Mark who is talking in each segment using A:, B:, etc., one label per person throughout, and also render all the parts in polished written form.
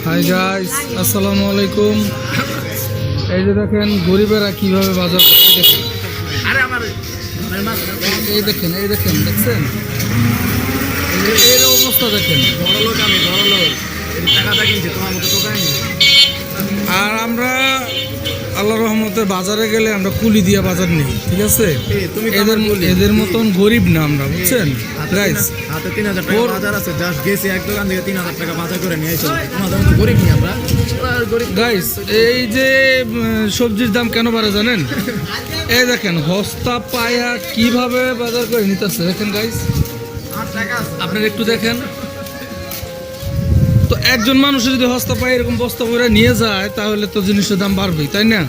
A: Hi guys, আসসালামু আলাইকুম। এই যে দেখেন গরিবেরা কিভাবে বাজার করে, এই দেখেন দেখছেন এর অবস্থা দেখেন। আর আমরা আল্লাহ রহমতে বাজারে গেলে আমরা কুলি দিয়া বাজার নিই, ঠিক আছে? এদের মতন গরিব না আমরা, বুঝছেন গাইস?
B: হাতে 3000 টাকা বাজার আছে, জাস্ট গেছি এক দোকান থেকে 3000 টাকা বাজার করে নিয়ে এসেছি। তোমাদের মতো গরিব নি আমরা, গরিব
A: গাইস। এই যে সবজির দাম কেন বাড়ে জানেন? এই দেখেন হস্তা পায়া কিভাবে বাজার করে নিতেছে, দেখেন গাইস। আপনারা একটু দেখেন তো, একজন মানুষ যদি হস্তা পায় এরকম বস্তা করে নিয়ে যায় তাহলে তো জিনিসের দাম বাড়বেই, তাই না?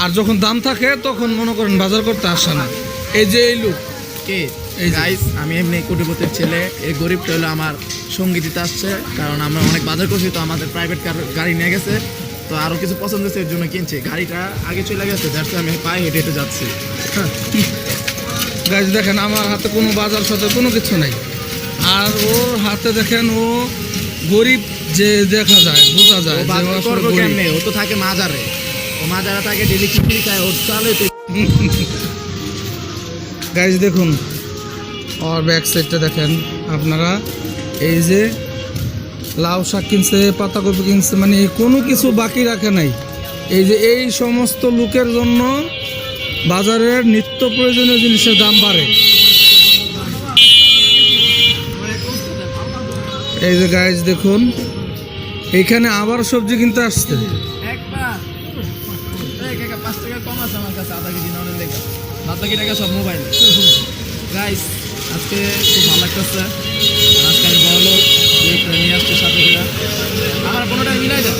A: আর যখন দাম থাকে তখন মনে করেন বাজার করতে আসে না। এই যে এই লোক
B: কে গাইস, আমি এমনি কোটিপতির ছেলে। এই গরিবটা হলো আমার সঙ্গী দিতে আসছে, কারণ আমরা অনেক বাজার করছি, তো আমাদের প্রাইভেট গাড়ি নিয়ে গেছে, তো আরও কিছু পছন্দ হচ্ছে এর জন্য কিনছে। গাড়িটা আগে চলে গেছে, যার আমি পায়ে হেঁটে হেঁটে যাচ্ছি।
A: গাইস দেখেন আমার হাতে কোনো বাজার সাথে কোনো কিছু নাই, আর ওর হাতে দেখেন ও গরিব যে দেখা যায়, বোঝা যায়।
B: ও তো থাকে মাজারে, ও মাজারে থাকে, ডেলি খিচুড়ি খায়, ওর চালে।
A: গাইস দেখুন আর ব্যাক সাইডটা দেখেন আপনারা। এই যে লাউ শাক কিনছে, পাতাকপি কিনছে, মানে কোনো কিছু বাকি রাখে নাই। এই যে এই সমস্ত লোকের জন্য বাজারের নিত্য প্রয়োজনীয় জিনিসের দাম বাড়ে। এই যে গাইস দেখুন, এইখানে আবার সবজি কিনতে আসছে।
B: সব মোবাইল গাইস, আজকে খুব ভালো লাগতেছে। আজকে আমি বড় লোক নিয়ে আসছে সাথে আমার কোনোটাই মিলাই দাও।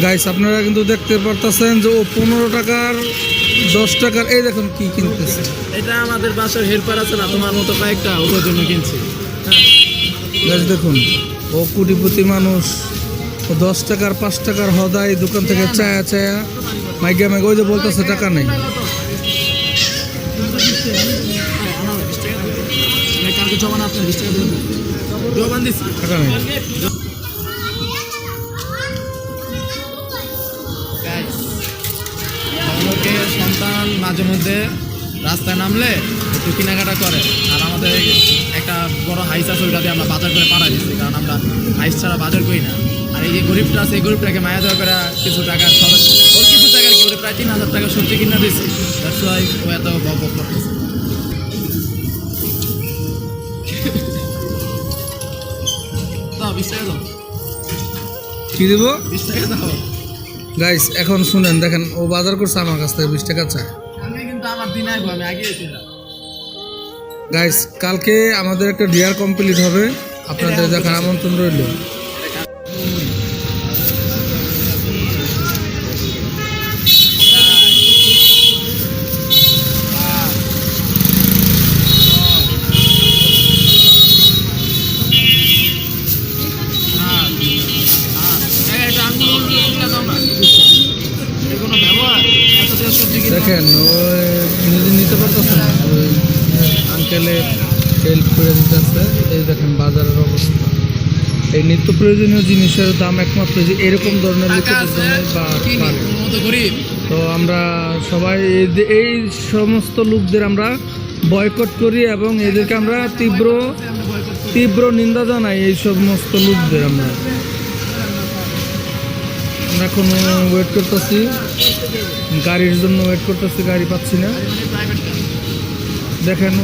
A: গাইস আপনারা কিন্তু দেখতে পারতেছেন যে ও 15 টাকার 10 টাকার, এই দেখুন কি কিনতেছে।
B: এটা আমাদের বাসার হেল্পার আছে না তোমার মতো কয়েকটা, ওর জন্য কিনছি।
A: গাইস দেখুন ও কোটিপতি মানুষ, ও 10 টাকার 5 টাকার হদাই দোকান থেকে চায়া চায়া মাইগা মাইগা, ওই যে বলতেছে টাকা নেই। টাকা নেই।
B: সন্তান মাঝে মধ্যে রাস্তায় নামলে একটু কেনাকাটা করে, আর আমাদের একটা বড় হাইস আছে, ওইটাতে আমরা বাজার করে পাঠা দিচ্ছি, কারণ আমরা হাইস ছাড়া বাজার করি না। আর এই যে গরিবটা আছে, এই গরিবটাকে মায়া দেওয়া করে কিছু টাকার ওর কিছু টাকার কি, ওরা প্রায় 3000 টাকা সবজি কিনা দিচ্ছি, দ্যাটস ওয়াই ও এত বক করতেছে। দাও 20 টাকা দাও।
A: কি দেব?
B: 20 টাকা দাও।
A: গাইস এখন শুনেন, দেখেন ও বাজার করছে আমার কাছ থেকে 20 টাকা চায়।
B: আমি কিন্তু আমার দিন আইবো, আমি আগে এসেছিলাম।
A: গাইস কালকে আমাদের একটা ডিয়ার কমপ্লিট হবে, আপনাদের দেখার আমন্ত্রণ রইল। দেখেন ওই নিজে নিতে পারতেছে না, ওই আঙ্কেলে হেল্প করে দিতেছে। এই দেখেন বাজারের অবস্থা, এই নিত্য প্রয়োজনীয় জিনিসের দাম একমাত্র যে এরকম ধরনের লোকেদের জন্য বাড়ে। তো আমরা সবাই এই সমস্ত লোকদের আমরা বয়কট করি এবং এদেরকে আমরা তীব্র নিন্দা জানাই। এই সমস্ত লোকদের আমরা এখন ওয়েট করতেছি, গাড়ির জন্য ওয়েট করতেছি, গাড়ি পাচ্ছি না। দেখেন